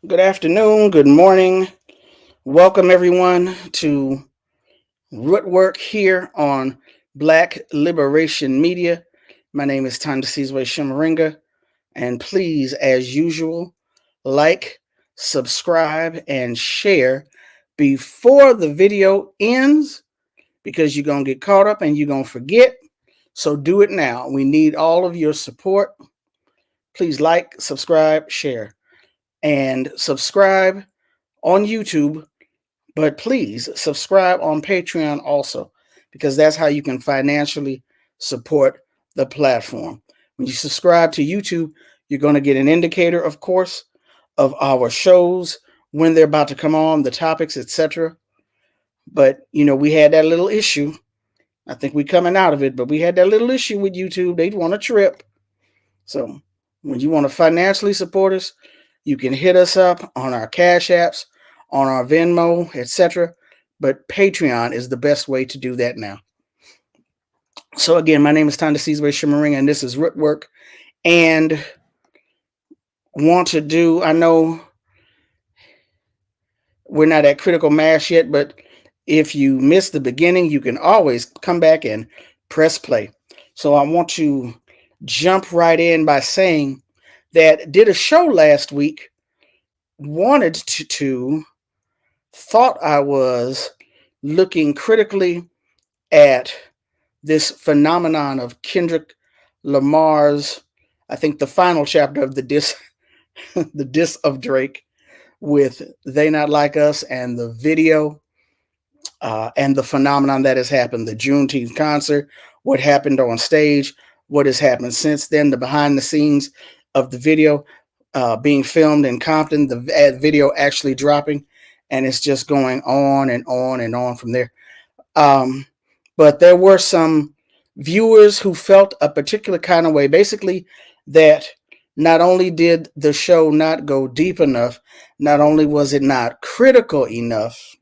Good afternoon, good morning. Welcome everyone to Rootwork here on Black Liberation Media. My name is Thandi Shimaringa, and please, as usual, like, subscribe, and share before the video ends because you're going to get caught up and you're going to forget. So do it now. We need all of your support. Please like, subscribe, share, and subscribe on YouTube. But please subscribe on Patreon also, because that's how you can financially support the platform. When you subscribe to YouTube, you're going to get an indicator, of course, of our shows, when they're about to come on, the topics, etc. But, we had that little issue. I think we're coming out of it, but we had that little issue with YouTube. They'd want a trip. So when you want to financially support us, you can hit us up on our Cash Apps, on our Venmo, etc. But Patreon is the best way to do that now. So again, my name is Thandi Shimaringa, and this is Rootwork. And I know we're not at critical mass yet, but if you missed the beginning, you can always come back and press play. So I want to jump right in by saying that did a show last week, thought I was looking critically at this phenomenon of Kendrick Lamar's, I think the final chapter of the diss of Drake with They Not Like Us, and the video and the phenomenon that has happened, the Juneteenth concert, what happened on stage, what has happened since then, the behind the scenes of the video being filmed in Compton, the video actually dropping, and it's just going on and on and on from there. But there were some viewers who felt a particular kind of way, basically that not only did the show not go deep enough, not only was it not critical enough,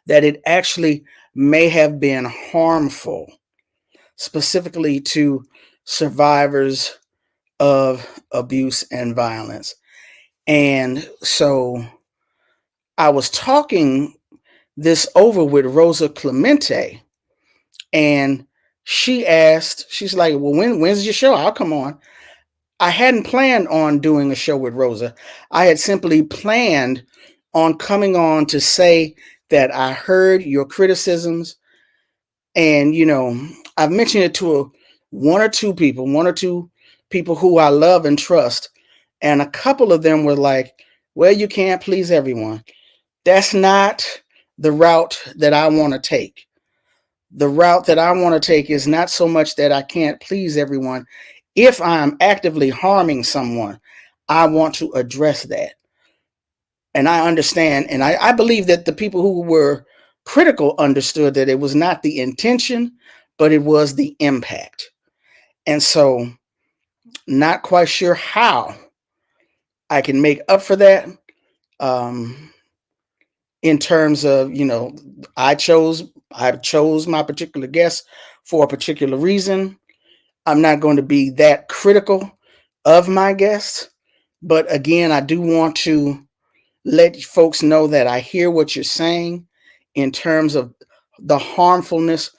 that it actually may have been harmful, specifically to survivors of abuse and violence. And so I was talking this over with Rosa Clemente, and she's like, well, when's your show? I'll come on. I hadn't planned on doing a show with Rosa. I had simply planned on coming on to say that I heard your criticisms, and I've mentioned it to one or two people who I love and trust, and a couple of them were like, well, you can't please everyone. That's not the route that I want to take. The route that I want to take is not so much that I can't please everyone. If I'm actively harming someone, I want to address that. And I understand, and I believe that the people who were critical understood that it was not the intention, but it was the impact. And so, not quite sure how I can make up for that. In terms of, I chose my particular guest for a particular reason. I'm not going to be that critical of my guests, but again, I do want to let folks know that I hear what you're saying in terms of the harmfulness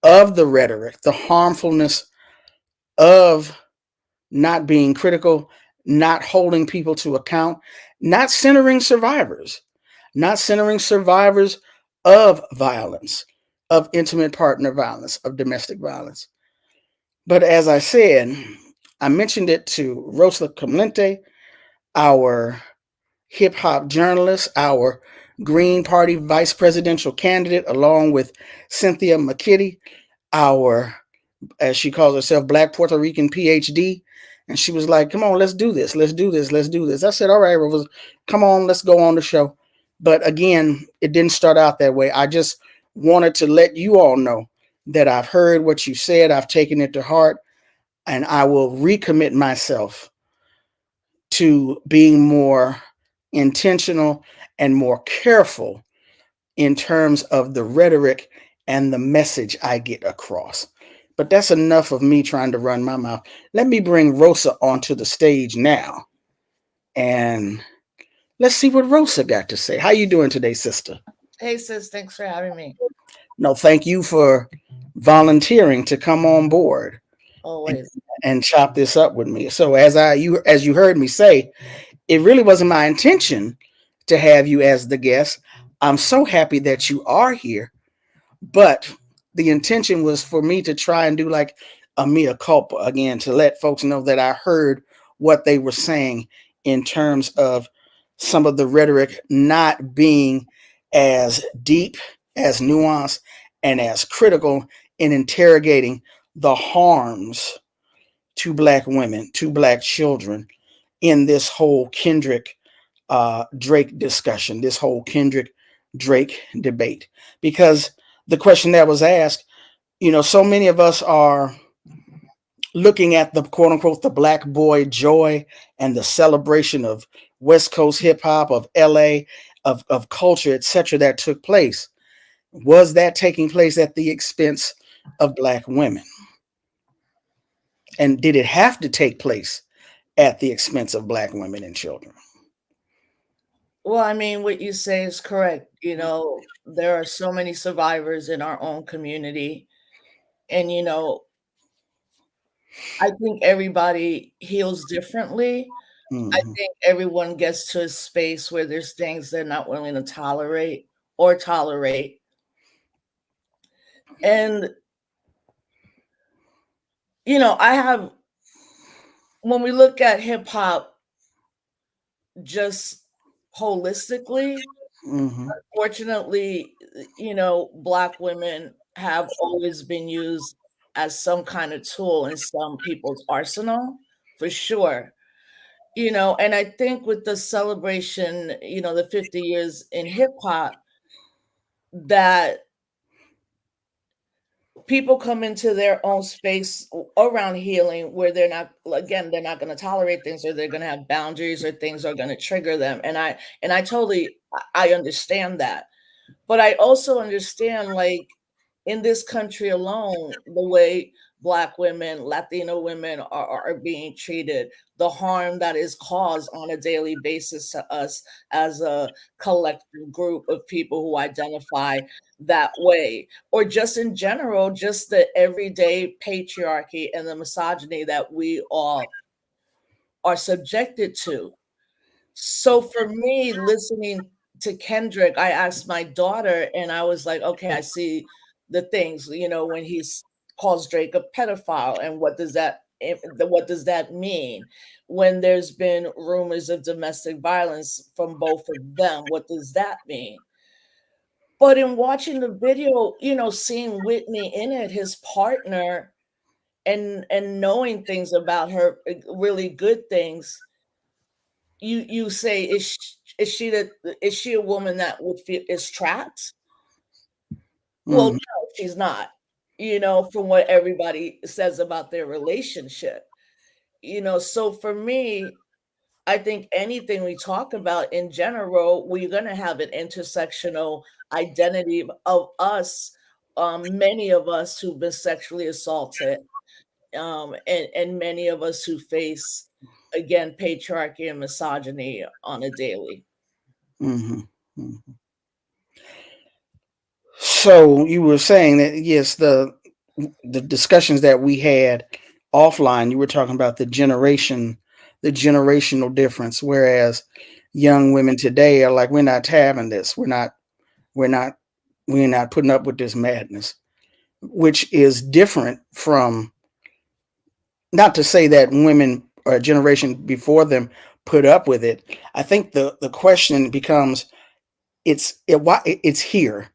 of the rhetoric, the harmfulness of not being critical, not holding people to account, not centering survivors of violence, of intimate partner violence, of domestic violence. But as I said, I mentioned it to Rosa Clemente, our hip hop journalist, our Green Party vice presidential candidate, along with Cynthia McKinney, our, as she calls herself, Black Puerto Rican PhD. And she was like, come on, let's do this. Let's do this. Let's do this. I said, all right, Rosa, come on, let's go on the show. But again, it didn't start out that way. I just wanted to let you all know that I've heard what you said. I've taken it to heart, and I will recommit myself to being more intentional and more careful in terms of the rhetoric and the message I get across. But that's enough of me trying to run my mouth. Let me bring Rosa onto the stage now. And Let's see what Rosa got to say. How you doing today, sister? Hey, sis, thanks for having me. No, thank you for volunteering to come on board and, Always. and chop this up with me. So as you heard me say, it really wasn't my intention to have you as the guest. I'm so happy that you are here, but the intention was for me to try and do like a mea culpa again, to let folks know that I heard what they were saying in terms of some of the rhetoric not being as deep, as nuanced, and as critical in interrogating the harms to Black women, to Black children in this whole Kendrick Drake discussion, this whole Kendrick Drake debate. Because the question that was asked, so many of us are looking at the quote unquote the Black boy joy and the celebration of West Coast hip hop, of LA, of culture, etc., that took place. Was that taking place at the expense of Black women? And did it have to take place at the expense of Black women and children? Well, I mean, what you say is correct. There are so many survivors in our own community. And, I think everybody heals differently. I Mm-hmm. think everyone gets to a space where there's things they're not willing to tolerate or tolerate. And, I have, when we look at hip hop just holistically, Mm-hmm. fortunately, Black women have always been used as some kind of tool in some people's arsenal, for sure. And I think with the celebration, the 50 years in hip hop, that people come into their own space around healing where they're not going to tolerate things, or they're going to have boundaries, or things are going to trigger them. And I totally I understand that. But I also understand, like, in this country alone, the way Black women, Latino women are being treated, the harm that is caused on a daily basis to us as a collective group of people who identify that way, or just in general, just the everyday patriarchy and the misogyny that we all are subjected to. So for me, listening to Kendrick, I asked my daughter, and I was like, okay, I see the things, when calls Drake a pedophile, and what does that mean? When there's been rumors of domestic violence from both of them, what does that mean? But in watching the video, seeing Whitney in it, his partner, and knowing things about her, really good things, you say, is she a woman that would feel is trapped? Well, Mm-hmm. no, she's not. From what everybody says about their relationship. So for me, I think anything we talk about in general, we're gonna have an intersectional identity of us, many of us who've been sexually assaulted, and many of us who face, again, patriarchy and misogyny on a daily. Mm-hmm. Mm-hmm. So you were saying that yes, the discussions that we had offline, you were talking about the generational difference. Whereas young women today are like, we're not having this. We're not, we're not putting up with this madness, which is different from, not to say that women or a generation before them put up with it. I think the question becomes, why it's here.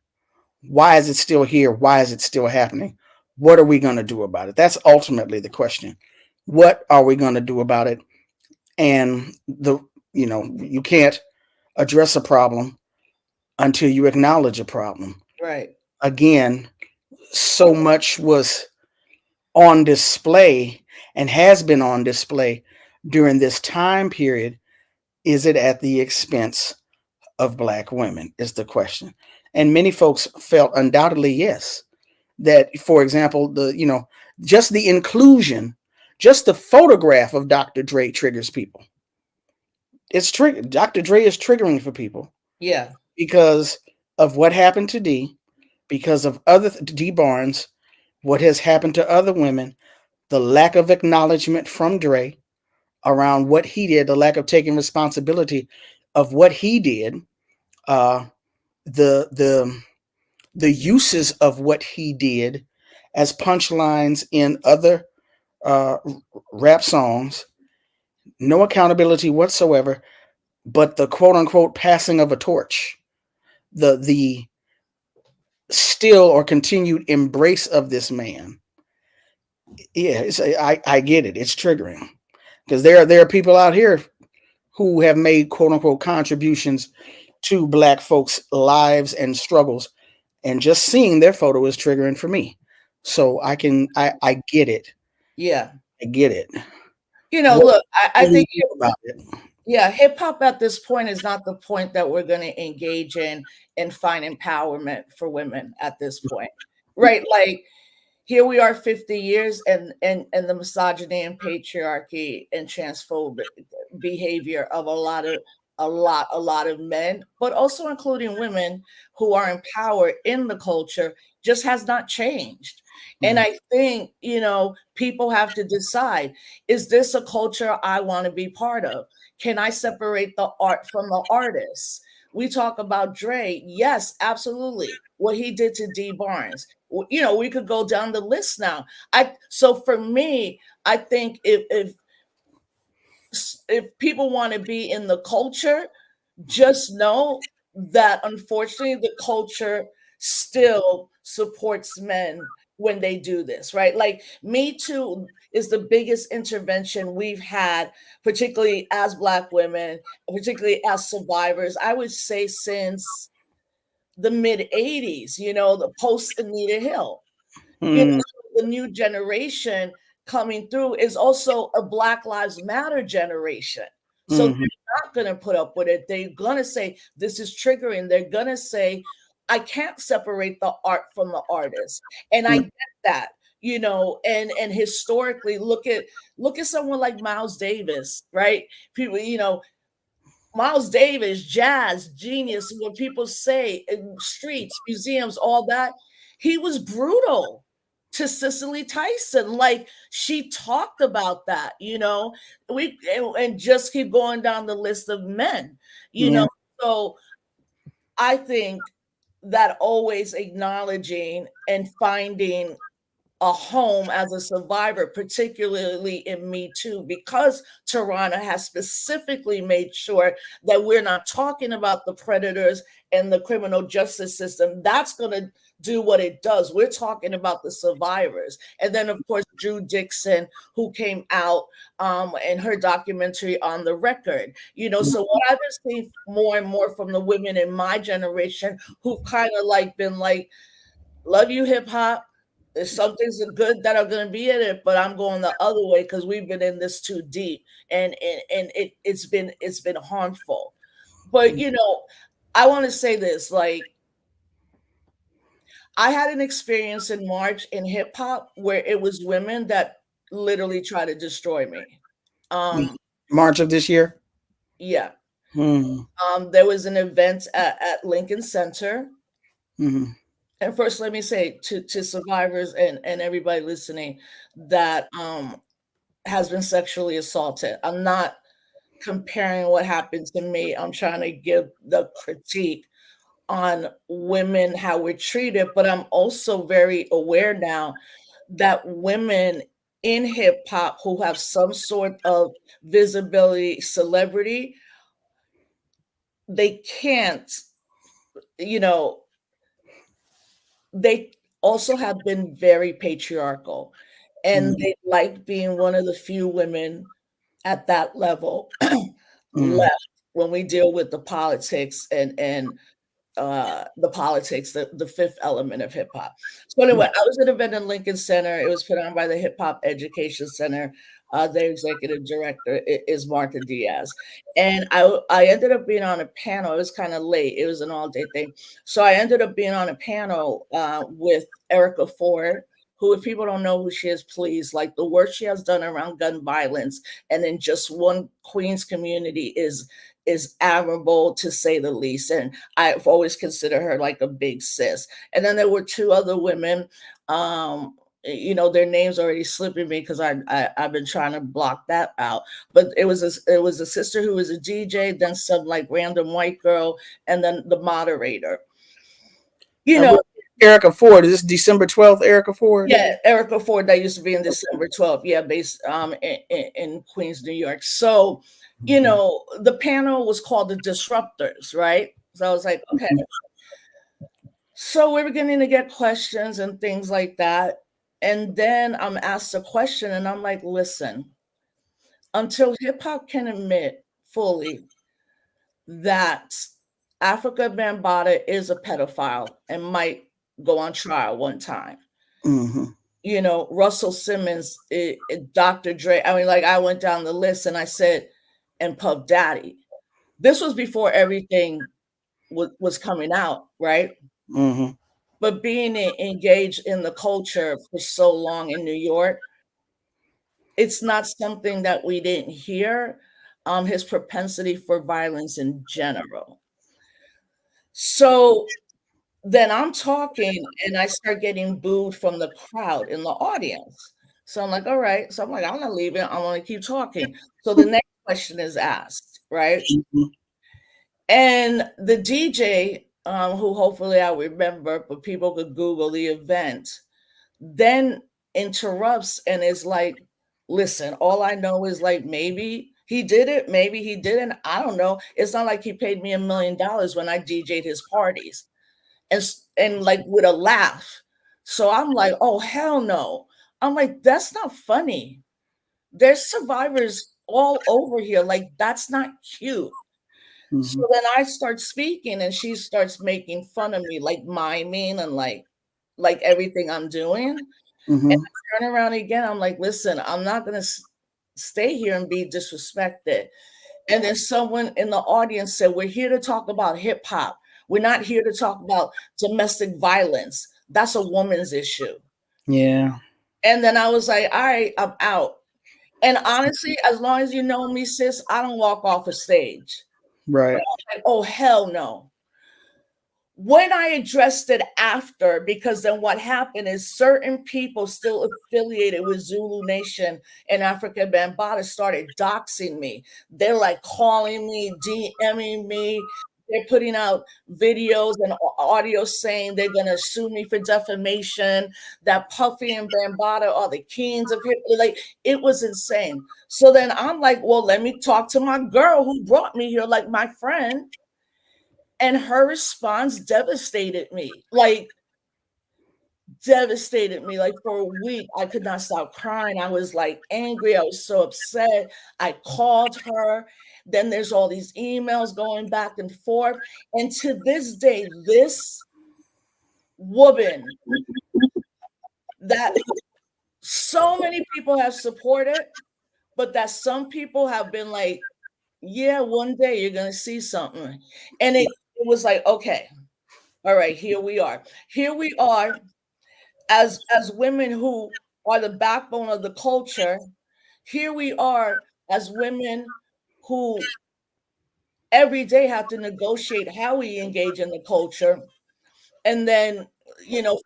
Why is it still here? Why is it still happening? What are we going to do about it? That's ultimately the question. What are we going to do about it? And you can't address a problem until you acknowledge a problem. Right. Again, so much was on display and has been on display during this time period. Is it at the expense of Black women? Is the question. And many folks felt undoubtedly yes. That, for example, just the inclusion, just the photograph of Dr. Dre triggers people. Dr. Dre is triggering for people Yeah. because of what happened to D, because of other D Barnes, what has happened to other women, the lack of acknowledgement from Dre around what he did, the lack of taking responsibility of what he did, uh, the the the uses of what he did as punchlines in other uh, rap songs, no accountability whatsoever, but the quote unquote passing of a torch, the still or continued embrace of this man. Yeah, I get it. It's triggering because there are people out here who have made quote unquote contributions to Black folks' lives and struggles, and just seeing their photo is triggering for me. So I get it. Yeah. I get it. What Look, I do you think do about it? yeah, hip hop at this point is not the point that we're going to engage in and find empowerment for women at this point. Right? Like here we are 50 years and the misogyny and patriarchy and transphobic behavior of a lot of men, but also including women who are empowered in the culture just has not changed. And Mm, I think, people have to decide, is this a culture I want to be part of? Can I separate the art from the artist? We talk about Dre. Yes, absolutely. What he did to D Barnes. We could go down the list now. So for me, I think if people want to be in the culture, just know that unfortunately the culture still supports men when they do this, right? Like Me Too is the biggest intervention we've had, particularly as Black women, particularly as survivors, I would say since the mid 80s, the post Anita Hill. mm, The new generation coming through is also a Black Lives Matter generation. So mhm, they're not going to put up with it. They're going to say, this is triggering. They're going to say, I can't separate the art from the artist. And I mm, get that, and historically look at someone like Miles Davis, right? People, Miles Davis, jazz, genius, what people say in streets, museums, all that. He was brutal to Cicely Tyson. Like she talked about that, and just keep going down the list of men, you yeah, know. So I think that always acknowledging and finding a home as a survivor, particularly in Me Too, because Tarana has specifically made sure that we're not talking about the predators and the criminal justice system. That's going to do what it does. We're talking about the survivors. And then, of course, Drew Dixon, who came out in her documentary On the Record. So what I've been seeing more and more from the women in my generation who've kind of like been like, love you, hip hop. There's some things that are good that are going to be in it, but I'm going the other way because we've been in this too deep, and it's been harmful. But I want to say this: like, I had an experience in March in hip hop where it was women that literally tried to destroy me. mm. Um, March of this year. yeah. Mm, There was an event at Lincoln Center. mhm, And first, let me say to survivors and everybody listening that has been sexually assaulted. I'm not comparing what happened to me. I'm trying to give the critique on women, how we're treated, but I'm also very aware now that women in hip hop who have some sort of visibility, celebrity, they can't, you know, they also have been very patriarchal, and mm, they like being one of the few women at that level mm, left when we deal with the politics and the politics, the fifth element of hip hop. So mm, anyway, I was at an event in Lincoln Center. It was put on by the Hip Hop Education Center. Their executive director is Martha Diaz, and I ended up being on a panel. It was kind of late. It was an all day thing, so I ended up being on a panel with Erica Ford, who, if people don't know who she is, please, like the work she has done around gun violence and in just one Queens community is admirable, to say the least. And I've always considered her like a big sis. And then there were two other women. Their names already slipping me because I've been trying to block that out. But it was a sister who was a DJ, then some like random white girl, and then the moderator. You And know, Erica Ford, is this December 12th, Erica Ford? yeah, Erica Ford, that used to be in December 12th, yeah, based in Queens, New York. So, the panel was called the Disruptors, right? So I was like, okay. So we're beginning to get questions and things like that. And then I'm asked a question, and I'm like, listen, until hip hop can admit fully that Africa Bambaataa is a pedophile and might go on trial one time. Mm-hmm. Russell Simmons, Dr. Dre. I mean, like, I went down the list and I said, and Puff Daddy. This was before everything was coming out, right? Mm-hmm. But being engaged in the culture for so long in New York, it's not something that we didn't hear. His propensity for violence in general. So then I'm talking and I start getting booed from the crowd in the audience. So I'm like, all right. So I'm like, I'm not leaving. I want to keep talking. So the next question is asked, right? Mm-hmm. And the DJ, who hopefully I'll remember, but people could Google the event, then interrupts and is like, listen, all I know is like, maybe he did it, maybe he didn't. I don't know. It's not like he paid me $1 million when I DJ'd his parties. And like with a laugh. So I'm like, oh, hell no. I'm like, that's not funny. There's survivors all over here. Like, that's not cute. So Mm-hmm. then I start speaking and she starts making fun of me, like miming and like everything I'm doing. And Mm-hmm. I turn around again. I'm like, listen, I'm not going to stay here and be disrespected. And then someone in the audience said, we're here to talk about hip hop. We're not here to talk about domestic violence. That's a woman's issue. Yeah. And then I was like, all right, I'm out. And honestly, as long as you know me, sis, I don't walk off a stage. Right. But I'm like, oh, hell no. When I addressed it after, because then what happened is certain people still affiliated with Zulu Nation and Africa Bambaataa started doxing me. They're like calling me, DMing me. They're putting out videos and audio saying they're going to sue me for defamation, that Puffy and Bambaataa are the kings of hip. Like, it was insane. So then I'm like, well, let me talk to my girl who brought me here, like my friend. And her response devastated me. Like, for a week. I could not stop crying. I was like angry. I was so upset. I called her. Then there's all these emails going back and forth. And to this day, this woman that so many people have supported, but that some people have been like, yeah, one day you're going to see something. And it was like, okay, all right, here we are. Here we are as women who are the backbone of the culture. Here we are as women who every day have to negotiate how we engage in the culture. And then,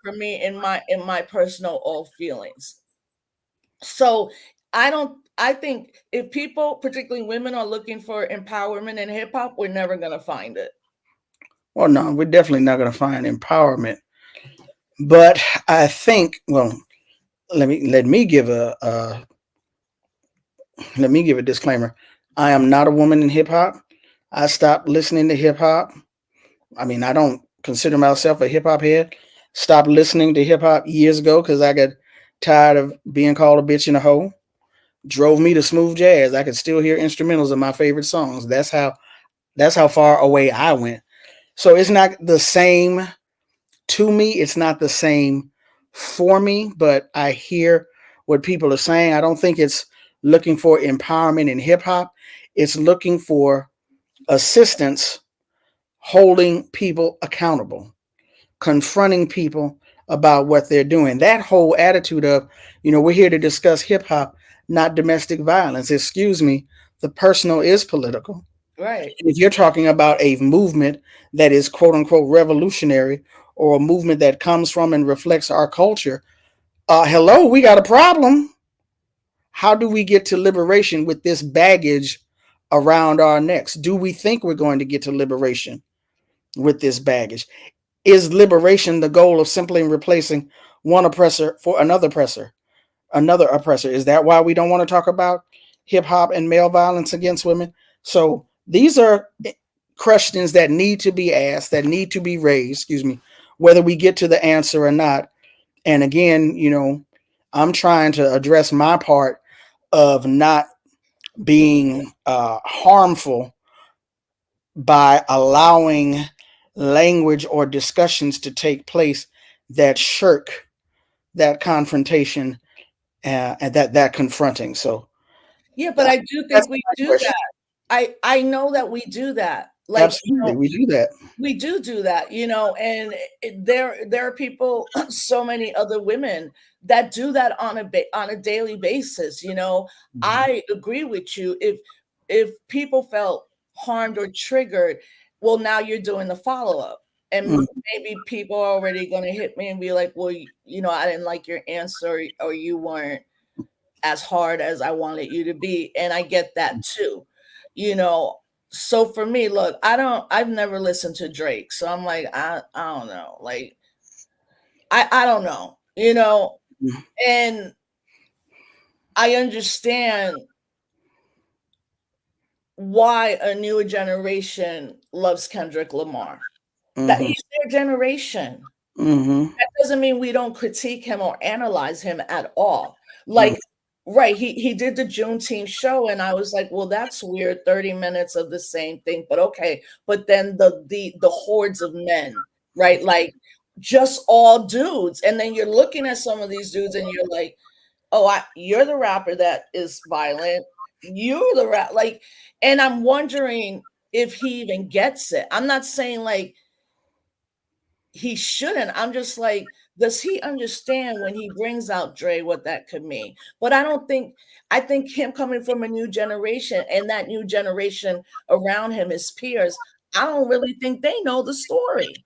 for me, in my personal all feelings. So I think if people, particularly women, are looking for empowerment in hip hop, we're never gonna find it. Well, no, we're definitely not going to find empowerment. But I think, well, let me give a disclaimer. I am not a woman in hip hop. I stopped listening to hip hop. I mean, I don't consider myself a hip hop head. Stopped listening to hip hop years ago because I got tired of being called a bitch and a hoe. Drove me to smooth jazz. I could still hear instrumentals of my favorite songs. That's how far away I went. So it's not the same to me. It's not the same for me, but I hear what people are saying. I don't think it's looking for empowerment in hip hop. It's looking for assistance, holding people accountable, confronting people about what they're doing. That whole attitude of, we're here to discuss hip hop, not domestic violence. Excuse me, the personal is political. Right. If you're talking about a movement that is quote unquote revolutionary, or a movement that comes from and reflects our culture, hello, we got a problem. How do we get to liberation with this baggage around our necks? Do we think we're going to get to liberation with this baggage? Is liberation the goal of simply replacing one oppressor for another oppressor? Another oppressor. Is that why we don't want to talk about hip hop and male violence against women? So these are questions that need to be asked, that need to be raised, excuse me, whether we get to the answer or not. And again, I'm trying to address my part of not being harmful by allowing language or discussions to take place that shirk that confrontation, and that confronting. So Yeah, but I do that's think we my do question. that. I know that we do that. Like, Absolutely, we do that. we do that, and there are people, so many other women that do that on on a daily basis. Mhm. I agree with you. If people felt harmed or triggered, well, now you're doing the follow up, and Mhm. maybe people are already going to hit me and be like, well, I didn't like your answer, or you weren't as hard as I wanted you to be. And I get that too. You know, so for me, look, I've never listened to Drake. So I'm like, I don't know. Like, I don't know, and I understand why a newer generation loves Kendrick Lamar. That Mhm. he's their generation. Mhm. That doesn't mean we don't critique him or analyze him at all. Mhm. Like, right, he did the Juneteenth show, and I was like, well, that's weird, 30 minutes of the same thing, but okay. But then the hordes of men, right? Like, just all dudes. And then you're looking at some of these dudes and you're like, oh, you're the rapper that is violent. You're the rap, like, and I'm wondering if he even gets it. I'm not saying like he shouldn't. I'm just like, does he understand when he brings out Dre what that could mean? But I think him coming from a new generation, and that new generation around him, his peers, I don't really think they know the story.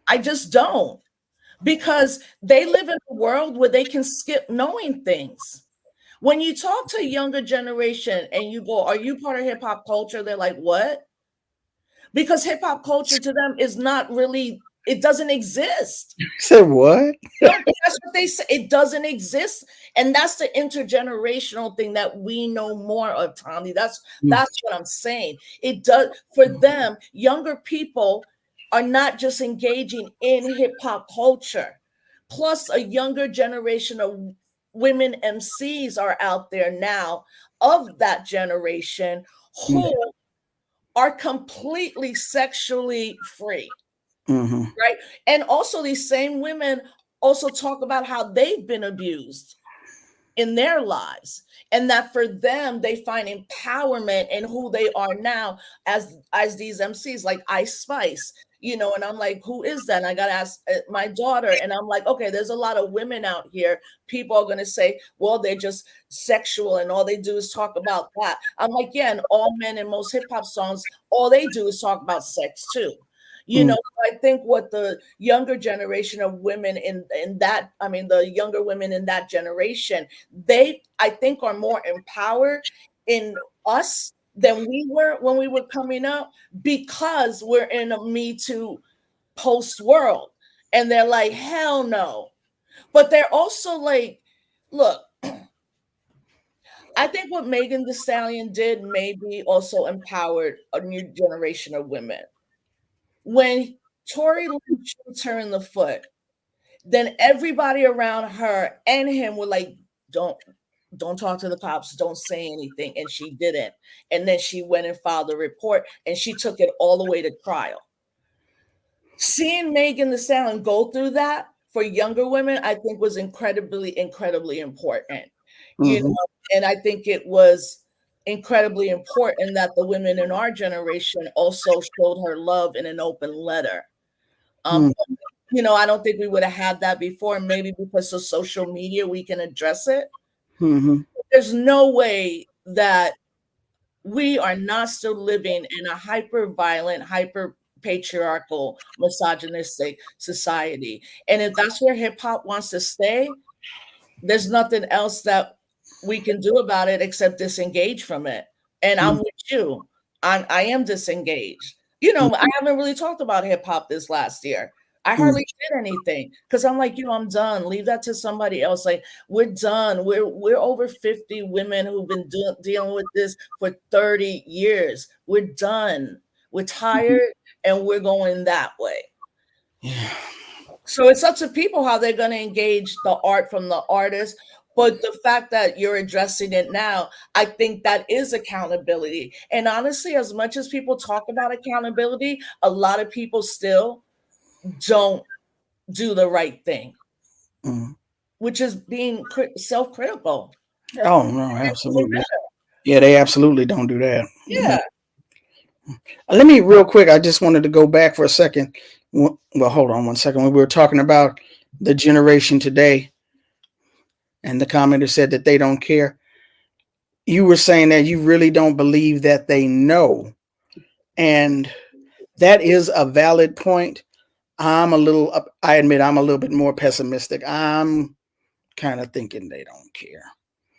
I just don't, because they live in a world where they can skip knowing things. When you talk to a younger generation and you go, are you part of hip hop culture? They're like, what? Because hip hop culture to them is not really, it doesn't exist. You said what? No, but that's what they say. It doesn't exist, and that's the intergenerational thing that we know more of, Tommy. That's what I'm saying. It does for them. Younger people are not just engaging in hip hop culture. Plus, a younger generation of women MCs are out there now of that generation who are completely sexually free, Mhm. right? And also, these same women also talk about how they've been abused in their lives, and that for them they find empowerment in who they are now as these MCs like Ice Spice, and I'm like, who is that? And I got to ask my daughter, and I'm like, okay, there's a lot of women out here. People are going to say, well, they're just sexual and all they do is talk about that. I'm like, yeah, and all men in most hip hop songs, all they do is talk about sex too. Mhm. I think what the younger generation of women in that, I mean, the younger women in that generation, they, I think, are more empowered in us than we were when we were coming up, because we're in a Me Too post world. And they're like, hell no. But they're also like, look, I think what Megan Thee Stallion did maybe also empowered a new generation of women. When Tory Lanez shoots her in the foot, then everybody around her and him were like, don't talk to the cops, don't say anything. And she didn't. And then she went and filed a report, and she took it all the way to trial. Seeing Megan Thee Stallion go through that for younger women, I think was incredibly, incredibly important. You Mhm. know, and I think it was incredibly important that the women in our generation also showed her love in an open letter. Um, Mhm. I don't think we would have had that before. Maybe because of social media, we can address it. Mm-hmm. There's no way that we are not still living in a hyper violent, hyper patriarchal, misogynistic society. And if that's where hip hop wants to stay, there's nothing else that we can do about it except disengage from it. And I'm with you. I am disengaged. I haven't really talked about hip hop this last year. I Mm-hmm. hardly did anything because I'm like, I'm done. Leave that to somebody else. Like, we're done. We're over 50 women who've been dealing with this for 30 years. We're done. We're tired, and we're going that way. Yeah. So it's up to people how they're going to engage the art from the artist. But the fact that you're addressing it now, I think that is accountability. And honestly, as much as people talk about accountability, a lot of people still don't do the right thing, Mm-hmm. which is being self-critical. Oh no, absolutely. Yeah, they absolutely don't do that. Yeah. Let me real quick. I just wanted to go back for a second. Well, hold on one second. When we were talking about the generation today, and the commenter said that they don't care. You were saying that you really don't believe that they know, and that is a valid point. I admit I'm a little bit more pessimistic. I'm kind of thinking they don't care.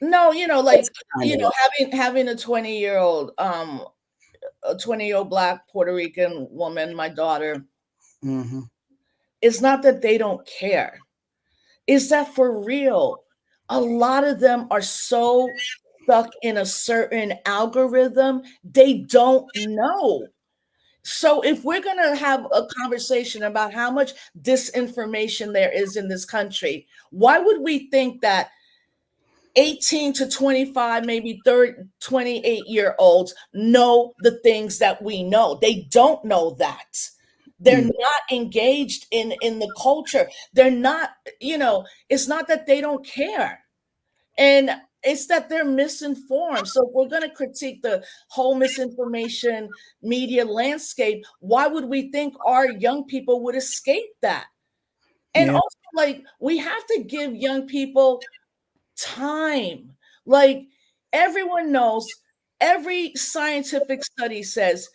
No, like, Kind of what. having a 20-year-old Black Puerto Rican woman, my daughter, Mm-hmm. it's not that they don't care. It's that for real, a lot of them are so stuck in a certain algorithm, they don't know. So if we're going to have a conversation about how much disinformation there is in this country, why would we think that 18 to 25, maybe 30, 28-year-olds know the things that we know? They don't know that. They're not engaged in the culture. They're not, it's not that they don't care. And it's that they're misinformed. So if we're going to critique the whole misinformation media landscape, why would we think our young people would escape that? And Yeah. also, like, we have to give young people time. Like, everyone knows, every scientific study says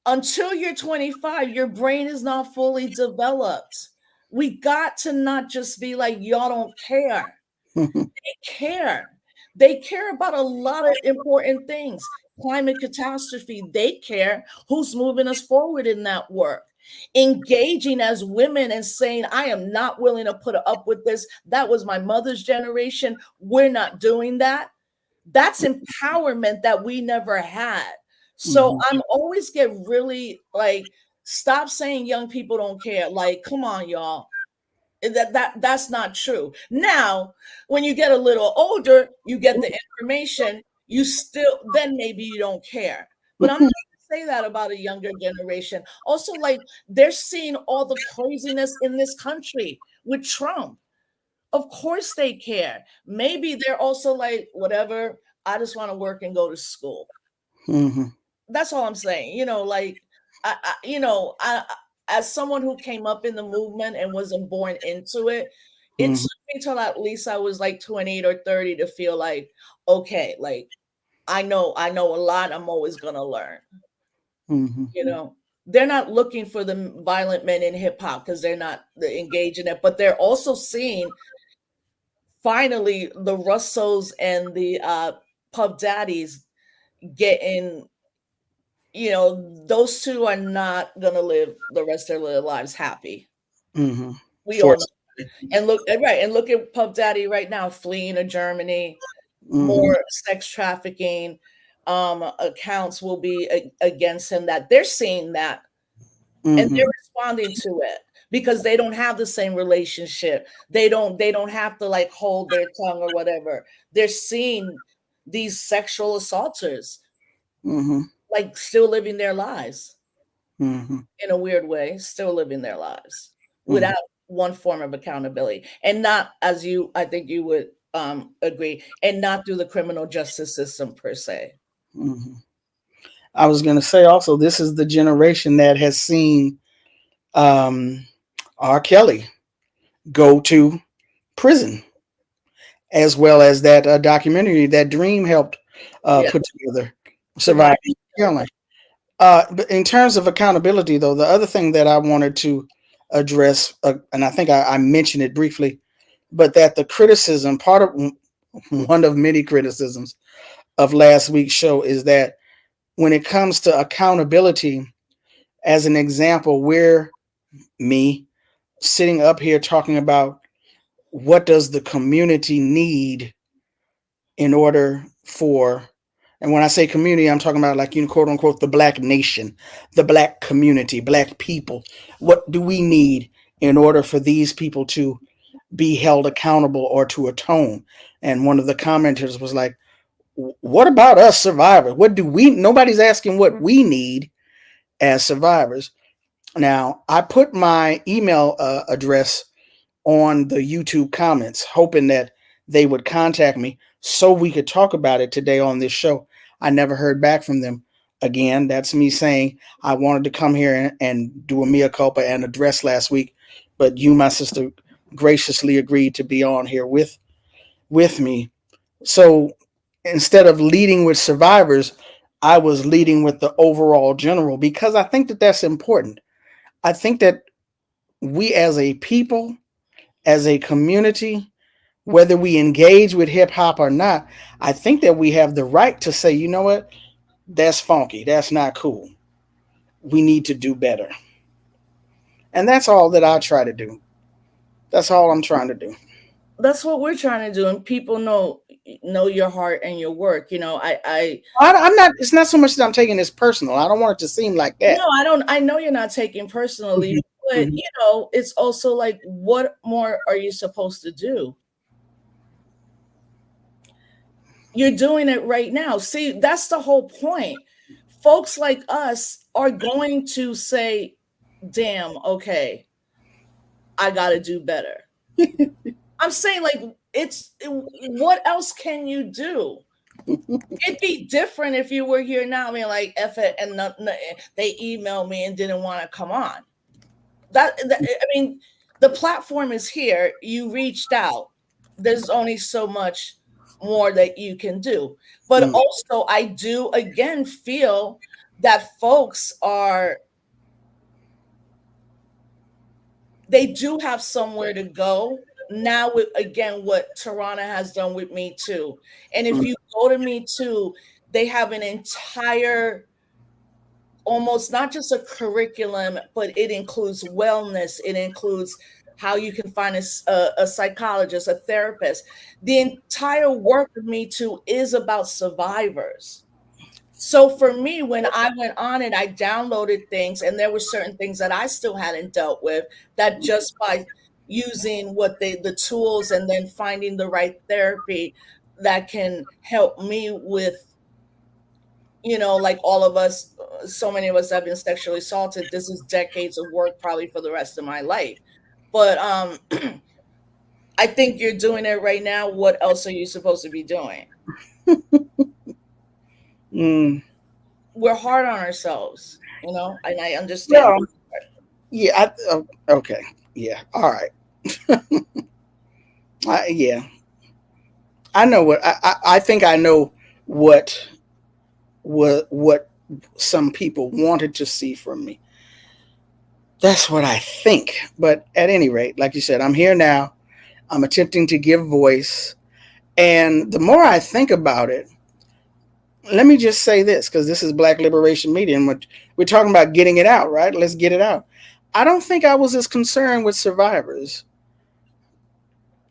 until you're 25, your brain is not fully developed. We got to not just be like, y'all don't care. They care. They care about a lot of important things. Climate catastrophe, they care. Who's moving us forward in that work? Engaging as women and saying, I am not willing to put up with this. That was my mother's generation. We're not doing that. That's empowerment that we never had. So Mm-hmm. I'm always get really like, stop saying young people don't care. Like, come on, y'all. That's not true. Now, when you get a little older, you get the information, you still, then maybe you don't care. But I'm not gonna say that about a younger generation. Also, like, they're seeing all the craziness in this country with Trump. Of course they care. Maybe they're also like, whatever, I just want to work and go to school. Mm-hmm. That's all I'm saying. Like, as someone who came up in the movement and wasn't born into it, it Mm-hmm. took me till at least I was like 28 or 30 to feel like, okay, like, I know a lot. I'm always gonna learn. Mm-hmm. You know, they're not looking for the violent men in hip hop because they're not engaged in it, but they're also seeing finally the Russos and the Puff Daddies getting, those two are not gonna live the rest of their lives happy. Mm-hmm. We all know. Fortunately. And look at Puff Daddy right now fleeing to Germany. Mm-hmm. More sex trafficking accounts will be against him. That they're seeing that, and Mm-hmm. they're responding to it because they don't have the same relationship. They don't have to like hold their tongue or whatever. They're seeing these sexual assaulters Mm-hmm. like still living their lives Mm-hmm. in a weird way, still living their lives Mm-hmm. without one form of accountability, and not, as I think you would agree, and not through the criminal justice system per se. Mm-hmm. I was going to say also, this is the generation that has seen um, R. Kelly go to prison, as well as that documentary that Dream helped Yeah, put together, surviving. Surviving Killing. But in terms of accountability, though, the other thing that I wanted to address, and I think I mentioned it briefly, but that the criticism, part of one of many criticisms of last week's show, is that when it comes to accountability, as an example, we're me sitting up here talking about what does the community need in order for, and when I say community, I'm talking about, like, quote unquote, the black nation, the black community, black people. What do we need in order for these people to be held accountable or to atone? And one of the commenters was like, what about us survivors? What do we, nobody's asking what we need as survivors. Now, I put my email address on the YouTube comments, hoping that they would contact me so we could talk about it today on this show. I never heard back from them. Again, that's me saying I wanted to come here and do a mea culpa and address last week, but you, my sister, graciously agreed to be on here with me. So instead of leading with survivors, I was leading with the overall general, because I think that that's important. I think that we as a people, as a community, whether we engage with hip hop or not, I think that we have the right to say, you know what, that's funky, that's not cool. We need to do better. And that's all that I try to do. That's all I'm trying to do. That's what we're trying to do, and people know your heart and your work. I'm not, it's not so much that I'm taking this personal. I don't want it to seem like that. No, I don't. I know you're not taking personally, Mhm, but mhm. it's also like, what more are you supposed to do? You're doing it right now. See, that's the whole point. Folks like us are going to say, damn, okay, I got to do better. I'm saying, like, what else can you do? It'd be different if you were here now. I mean, like, F it, and they emailed me and didn't want to come on. I mean, the platform is here. You reached out. There's only so much more that you can do. But Mm, also, I do again feel that folks are, they do have somewhere to go now, with again what Tarana has done with Me Too. And if mm, you go to Me Too, they have an entire, almost not just a curriculum, but it includes wellness. It includes how you can find a psychologist, a therapist. The entire work of Me Too is about survivors. So for me, when I went on it, I downloaded things, and there were certain things that I still hadn't dealt with, that just by using the tools and then finding the right therapy that can help me with, like all of us, so many of us have been sexually assaulted. This is decades of work, probably for the rest of my life. But I think you're doing it right now. What else are you supposed to be doing? mm. We're hard on ourselves, and I understand. Well, yeah, okay. Yeah, all right. Yeah, I know what I think I know what what some people wanted to see from me. That's what I think. But at any rate, like you said, I'm here now. I'm attempting to give voice. And the more I think about it, let me just say this, because this is Black Liberation Media, and we're talking about getting it out, right? Let's get it out. I don't think I was as concerned with survivors.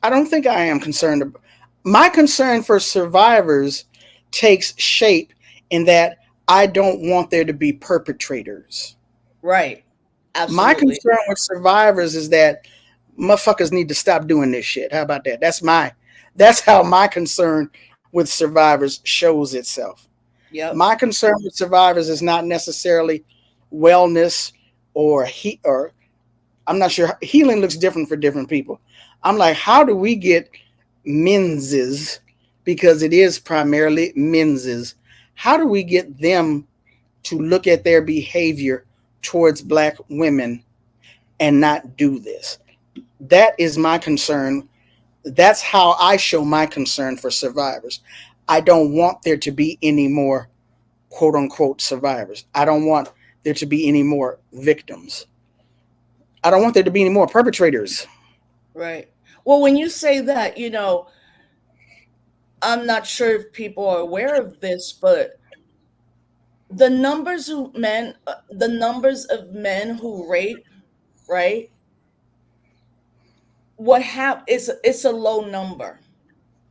I don't think I am concerned. My concern for survivors takes shape in that I don't want there to be perpetrators. Right. My Absolutely. concern with survivors is that motherfuckers need to stop doing this shit. How about that? That's how my concern with survivors shows itself. Yep. My concern with survivors is not necessarily wellness or I'm not sure, healing looks different for different people. I'm like, how do we get menses, because it is primarily menses, how do we get them to look at their behavior towards black women and not do this. That is my concern. That's how I show my concern for survivors. I don't want there to be any more quote unquote survivors. I don't want there to be any more victims. I don't want there to be any more perpetrators. Right. Well, when you say that, I'm not sure if people are aware of this, but the numbers of men who rape, right? It's a low number.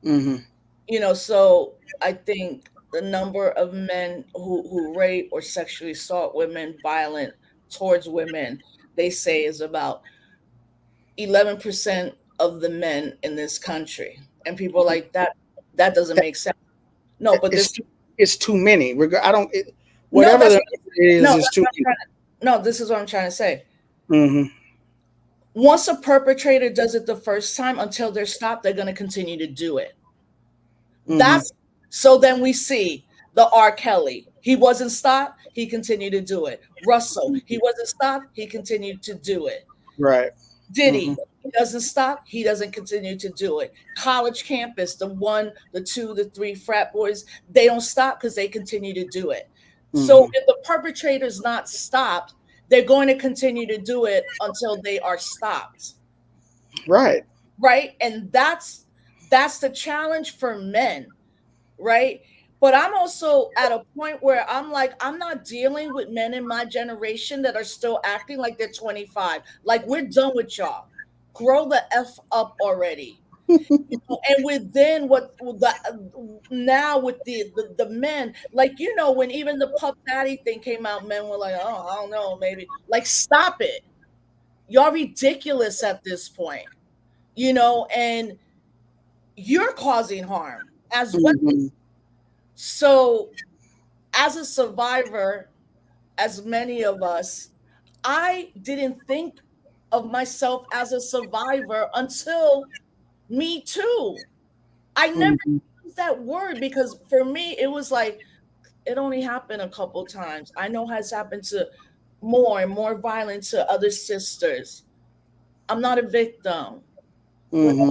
Mm-hmm. So I think the number of men who rape or sexually assault women, violent towards women, they say is about 11% of the men in this country. And people are like, that doesn't That, make sense. No, but it's this too, it's too many. I don't. no, Whatever the number is that's too what I'm many. trying to no, this is what I'm trying to say. Mm-hmm. Once a perpetrator does it the first time, until they're stopped, they're going to continue to do it. Mm-hmm. That's so then we see the R. Kelly. He wasn't stopped, he continued to do it. Russell, he wasn't stopped, he continued to do it. Right. Mm-hmm. Diddy, he doesn't stop, he doesn't continue to do it. College campus, the one, the two, the three frat boys, they don't stop because they continue to do it. So Mm-hmm. if the perpetrator's not stopped, they're going to continue to do it until they are stopped. Right. Right? And that's the challenge for men, right? But I'm also at a point where I'm like, I'm not dealing with men in my generation that are still acting like they're 25. Like, we're done with y'all. Grow the F up already. And within what the now with the men, like, when even the Puff Daddy thing came out, men were like, oh, I don't know, maybe. Like, stop it. Y'all ridiculous at this point, and you're causing harm as well. Mm-hmm. So, as a survivor, as many of us, I didn't think of myself as a survivor until Me Too. I never Mm-hmm. used that word because for me, it was like, it only happened a couple times. I know has happened to more and more violence to other sisters. I'm not a victim. When Mm-hmm.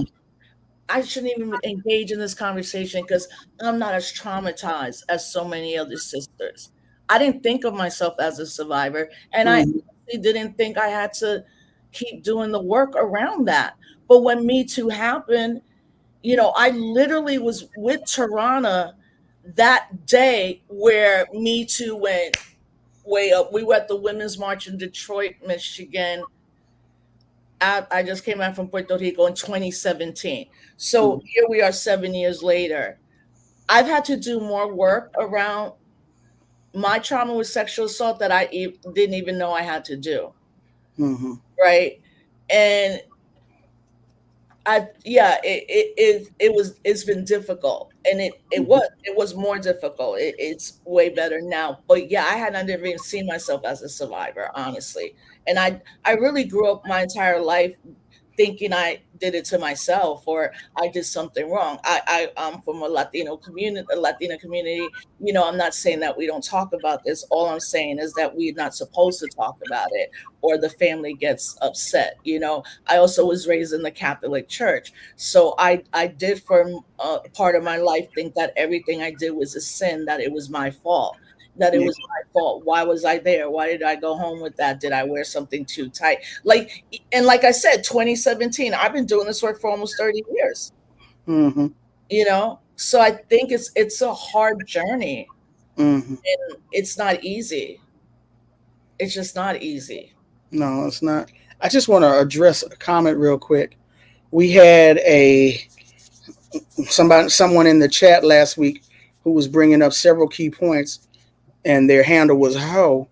I shouldn't even engage in this conversation because I'm not as traumatized as so many other sisters. I didn't think of myself as a survivor, and I Mm-hmm. didn't think I had to keep doing the work around that. But when Me Too happened, I literally was with Tirana that day where Me Too went way up. We were at the Women's March in Detroit, Michigan. I just came out from Puerto Rico in 2017. So here we are 7 years later. I've had to do more work around my trauma with sexual assault that didn't even know I had to do. Mm-hmm. Right. And it's been difficult, and it was more difficult. It's way better now, but yeah, I had never even seen myself as a survivor, honestly. And I really grew up my entire life thinking I did it to myself or I did something wrong. I'm from a Latina community. I'm not saying that we don't talk about this. All I'm saying is that we're not supposed to talk about it, or the family gets upset. I also was raised in the Catholic Church, so I did for part of my life think that everything I did was a sin, that it was my fault. That it Yeah. was my fault. Why was I there? Why did I go home with that? Did I wear something too tight? Like I said, 2017, I've been doing this work for almost 30 years, Mm-hmm. So I think it's a hard journey, Mm-hmm. and it's not easy. It's just not easy. No, it's not. I just want to address a comment real quick. We had someone in the chat last week who was bringing up several key points, and their handle was Ho.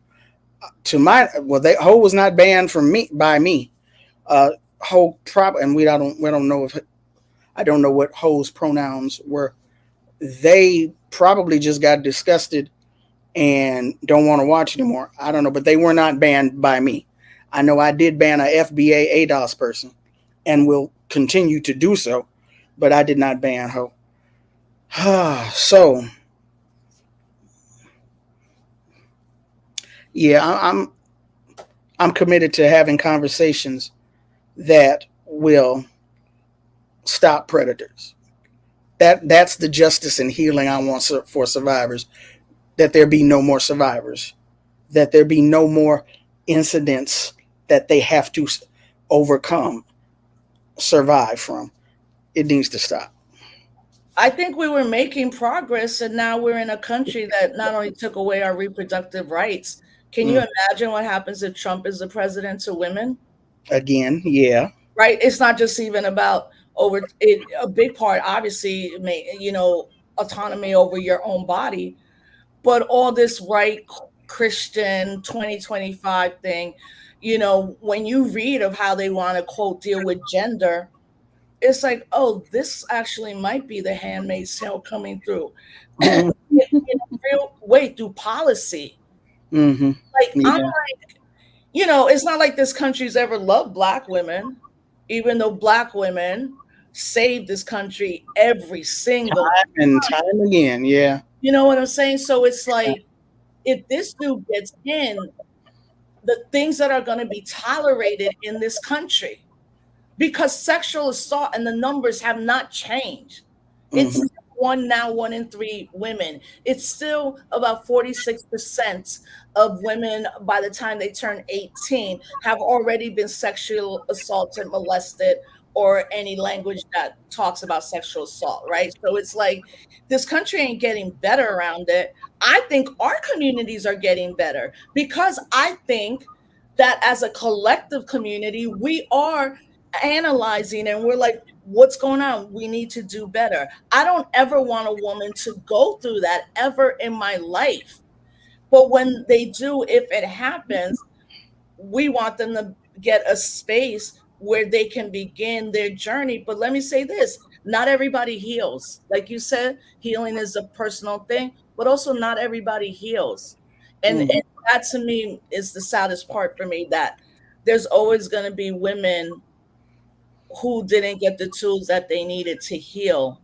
They Ho was not banned from me by me. Ho and we don't know if I don't know what Ho's pronouns were. They probably just got disgusted and don't want to watch anymore. I don't know, but they were not banned by me. I know I did ban a FBA ADOS person and will continue to do so, but I did not ban Ho. So yeah, I'm committed to having conversations that will stop predators. That's the justice and healing I want for survivors. That there be no more survivors. That there be no more incidents that they have to overcome, survive from. It needs to stop. I think we were making progress, and now we're in a country that not only took away our reproductive rights. Can you Mm. imagine what happens if Trump is the president to women? Again, yeah. Right? It's not just even about over it. A big part, obviously, autonomy over your own body, but all this right Christian 2025 thing. When you read of how they want to quote deal with gender, it's like, oh, this actually might be the handmaid's tale coming through in a real way through policy. Mm-hmm. Like, Yeah. it's not like this country's ever loved Black women, even though Black women saved this country every single. And time again, yeah. You know what I'm saying? So it's like, if this dude gets in, the things that are going to be tolerated in this country, because sexual assault and the numbers have not changed. It's Mm-hmm. one in three women. It's still about 46% of women by the time they turn 18 have already been sexual assaulted, molested, or any language that talks about sexual assault, right? So it's like this country ain't getting better around it. I think our communities are getting better because I think that as a collective community, we are analyzing and we're like, what's going on? We need to do better. I don't ever want a woman to go through that ever in my life. But when they do, if it happens, we want them to get a space where they can begin their journey. But let me say this, not everybody heals. Like you said, healing is a personal thing, but also not everybody heals. And Mm-hmm. that to me is the saddest part for me, that there's always going to be women who didn't get the tools that they needed to heal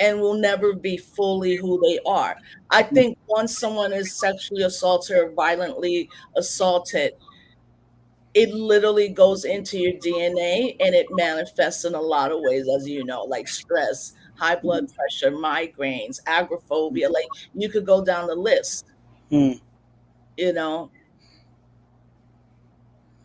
and will never be fully who they are. I think once someone is sexually assaulted or violently assaulted, it literally goes into your DNA and it manifests in a lot of ways, as you know, like stress, high blood pressure, migraines, agoraphobia. Like, you could go down the list, Mm-hmm. you know.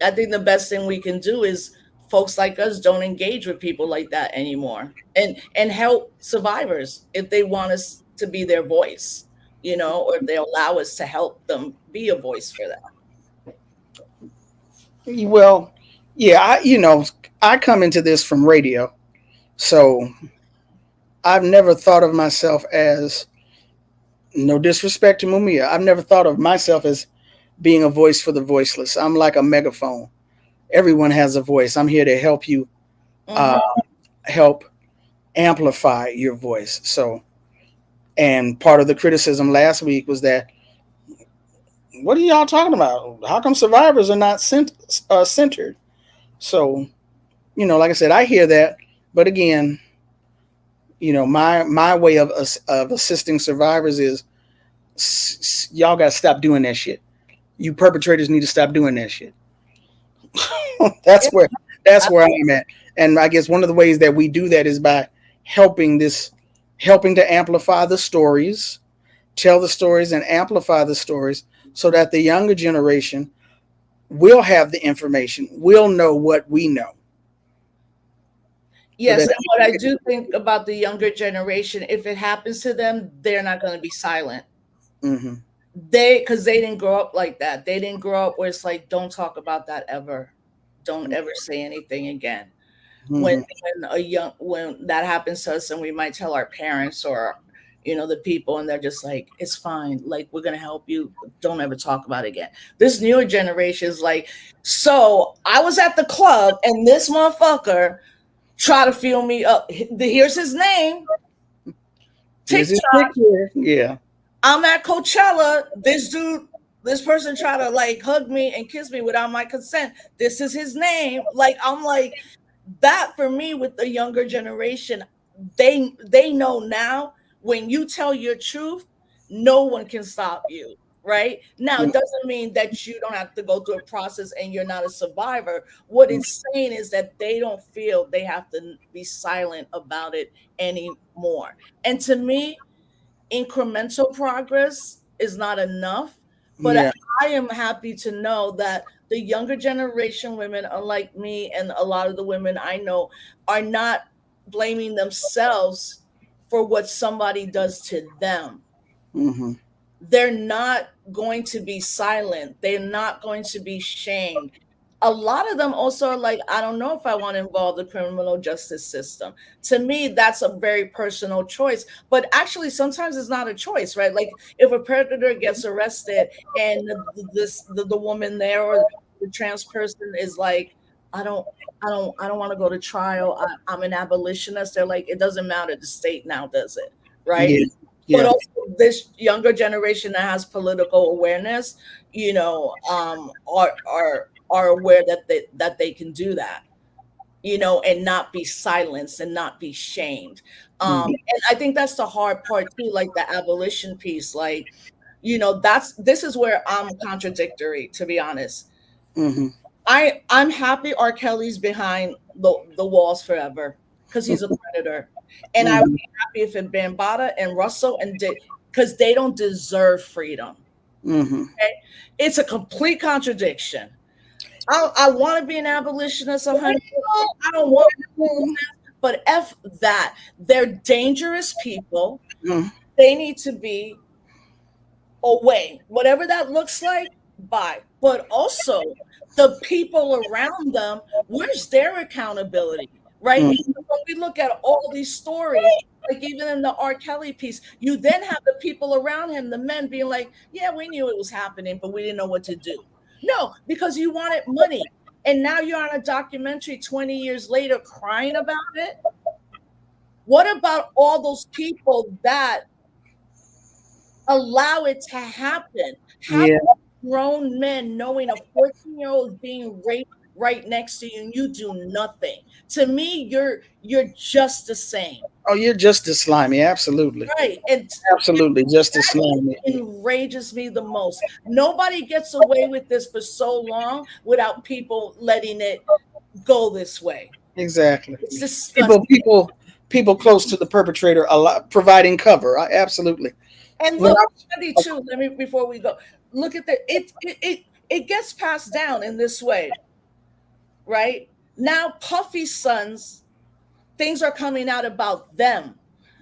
I think the best thing we can do is folks like us don't engage with people like that anymore, and help survivors if they want us to be their voice, or if they allow us to help them be a voice for them. Well, yeah, I come into this from radio, so I've never thought of myself as, no disrespect to Mumia, I've never thought of myself as being a voice for the voiceless. I'm like a megaphone. Everyone has a voice. I'm here to help you, uh, Hmm. help amplify your voice. So, and part of the criticism last week was that, what are y'all talking about? How come survivors are not centered? So, like I said, I hear that, but again, my way of assisting survivors is, y'all got to stop doing that shit. You perpetrators need to stop doing that shit. that's Yeah, where that's where I'm at. And I guess one of the ways that we do that is by helping this helping to amplify the stories, tell the stories and amplify the stories so that the younger generation will have the information, will know what we know. So yes, that and what I do think about the younger generation, if it happens to them, they're not going to be silent. mm-hmm, Because they didn't grow up like that. They didn't grow up where it's like, don't talk about that ever. Don't ever say anything again. when mm-hmm, when that happens to us, and we might tell our parents or the people, and they're just like, it's fine, like, we're gonna help you, don't ever talk about it again. This newer generation is like, so I was at the club and this motherfucker try to feel me up. Here's his name, here's his TikTok. picture. Yeah. I'm at Coachella, this person try to like hug me and kiss me without my consent. This is his name. Like, I'm like, that for me, with the younger generation, they know now, when you tell your truth, no one can stop you. right? Now, mm, it doesn't mean that you don't have to go through a process and you're not a survivor. What mm, it's saying is that they don't feel they have to be silent about it anymore. And to me, incremental progress is not enough, but yeah. I am happy to know that the younger generation women, unlike me and a lot of the women I know, are not blaming themselves for what somebody does to them. Hmm. They're not going to be silent. They're not going to be shamed. A lot of them also are like, I don't know if I want to involve the criminal justice system. To me, that's a very personal choice. But actually, sometimes it's not a choice, right? Like if a predator gets arrested and the woman there or the trans person is like, I don't. I don't want to go to trial. I'm an abolitionist. They're like, it doesn't matter. The state now does it, right? Yeah. But Yeah. also this younger generation that has political awareness, are aware that they can do that, and not be silenced and not be shamed. Hmm. And I think that's the hard part too, like the abolition piece. Like, this is where I'm contradictory, to be honest. Hmm. I'm happy R. Kelly's behind the walls forever because he's a predator, and I would Hmm. be happy if it Bambaataa and Russell and Dick, because they don't deserve freedom. Hmm. Okay, it's a complete contradiction. I want to be an abolitionist 100%. I don't want to, but f that. They're dangerous people. They need to be away, whatever that looks like, bye. But also, the people around them, where's their accountability, right? Hmm. Because when we look at all these stories, like even in the R. Kelly piece, you then have the people around him, the men being like, yeah, we knew it was happening, but we didn't know what to do. No, because you wanted money. And now you're on a documentary 20 years later crying about it. What about all those people that allow it to happen? How Yeah. grown men knowing a 14-year-old is being raped right next to you and you do nothing? To me, you're just the same. Oh, you're just as slimy. Absolutely. Right. And Absolutely. Just as that slimy. enrages me the most. Nobody gets away with this for so long without people letting it go this way. Exactly. It's disgusting. People close to the perpetrator a lot providing cover. Absolutely. And When look, I, Thandi, too, let me before we go, look at it gets passed down in this way, right? Now Puffy's sons, things are coming out about them,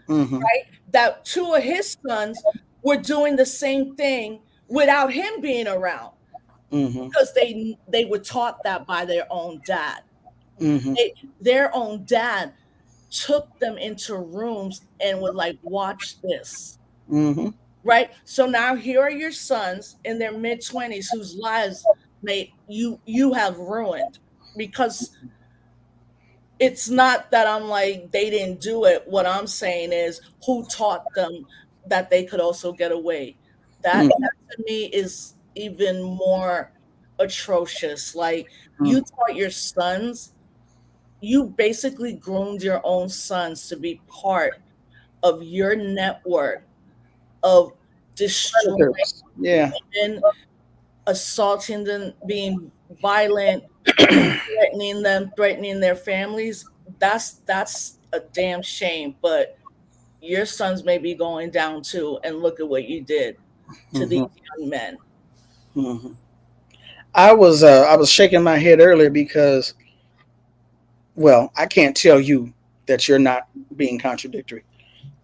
hmm. right? That two of his sons were doing the same thing without him being around Hmm. because they were taught that by their own dad. Hmm. Their own dad took them into rooms and would like watch this, Hmm. right? So now here are your sons in their mid-20s whose lives may you have ruined, because it's not that I'm like they didn't do it. What I'm saying is who taught them that they could also get away. That to me is even more atrocious. Like, you Hmm. taught your sons, you basically groomed your own sons to be part of your network of destroying Predators. Yeah. women, assaulting them, being violent, threatening them, threatening their families. That's a damn shame. But your sons may be going down too, and look at what you did to these Hmm. young men. Hmm. I was shaking my head earlier because, well, I can't tell you that you're not being contradictory.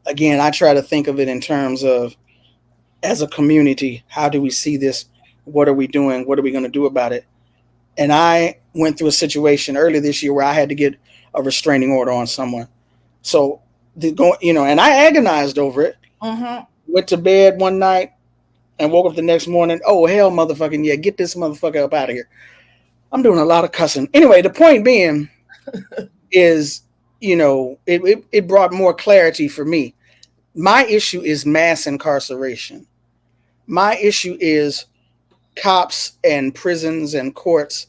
Again, I try to think of it in terms of, as a community, how do we see this? What are we doing? What are we going to do about it? And I went through a situation earlier this year where I had to get a restraining order on someone. So and I agonized over it. Mm-hmm. Went to bed one night and woke up the next morning. Oh hell, motherfucking yeah! Get this motherfucker up out of here. I'm doing a lot of cussing. Anyway, the point being is, it brought more clarity for me. My issue is mass incarceration. My issue is cops and prisons and courts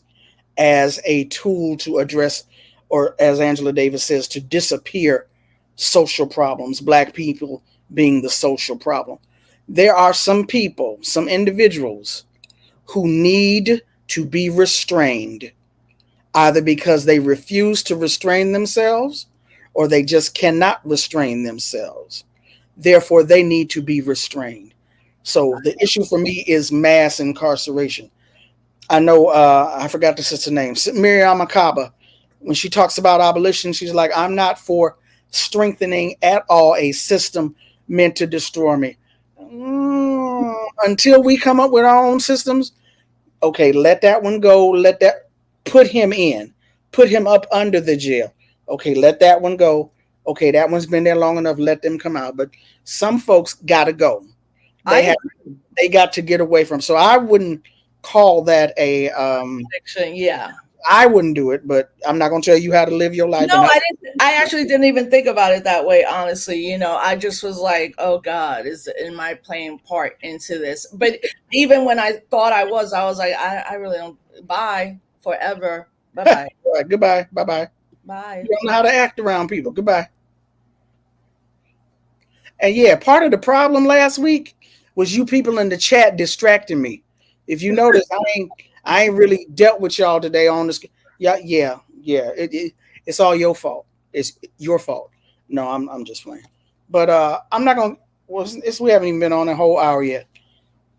as a tool to address, or as Angela Davis says, to disappear social problems, black people being the social problem. There are some people, some individuals who need to be restrained, either because they refuse to restrain themselves or they just cannot restrain themselves. Therefore, they need to be restrained. So the issue for me is mass incarceration. I know, I forgot the sister name, Miriam Makaba. When she talks about abolition, she's like, I'm not for strengthening at all a system meant to destroy me. Until we come up with our own systems, okay, let that one go. Let that, put him in, put him up under the jail. Okay, let that one go. Okay, that one's been there long enough. Let them come out. But some folks gotta go. They I have, they got to get away from. So I wouldn't call that a. Fiction, yeah. I wouldn't do it, but I'm not gonna tell you how to live your life. No, And I, I didn't. I actually didn't even think about it that way, honestly. I just was like, "Oh God, am I playing part into this?" But even when I thought I was like, "I really don't." Bye forever. Bye bye. all right, goodbye, bye bye. Bye. You don't know how to act around people. Goodbye. And yeah, part of the problem last week was you people in the chat distracting me. If you notice, I ain't really dealt with y'all today on this. Yeah, yeah, yeah. It's all your fault. It's your fault. No, I'm just playing. But I'm not gonna. Well, we haven't even been on a whole hour yet.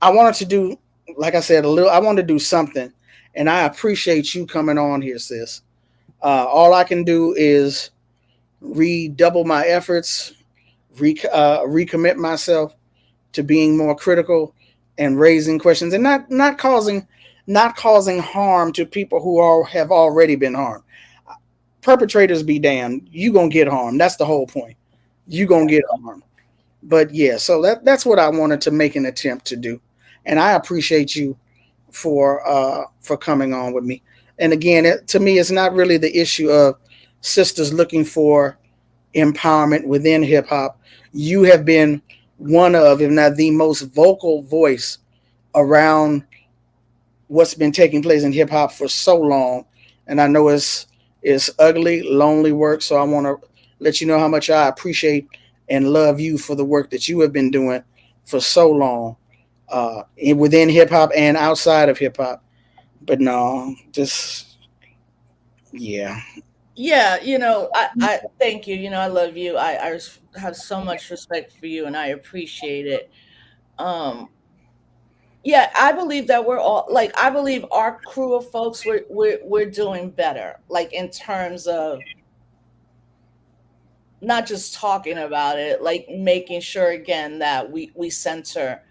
I wanted to do, like I said, a little. I wanted to do something, and I appreciate you coming on here, sis. All I can do is redouble my efforts, recommit myself to being more critical and raising questions, and not causing harm to people who have already been harmed. Perpetrators be damned. You gonna get harmed. That's the whole point. You gonna get harmed. But yeah, so that's what I wanted to make an attempt to do, and I appreciate you for coming on with me. And again, to me, it's not really the issue of sisters looking for empowerment within hip hop. You have been one of, if not the most vocal voice around what's been taking place in hip hop for so long. And I know it's ugly, lonely work. So I want to let you know how much I appreciate and love you for the work that you have been doing for so long, within hip hop and outside of hip hop. But no, just yeah. Yeah, I thank you. I love you. Have so much respect for you, and I appreciate it. Um, yeah, I believe that we're all like I believe our crew of folks we're doing better, like in terms of not just talking about it, like making sure again that we center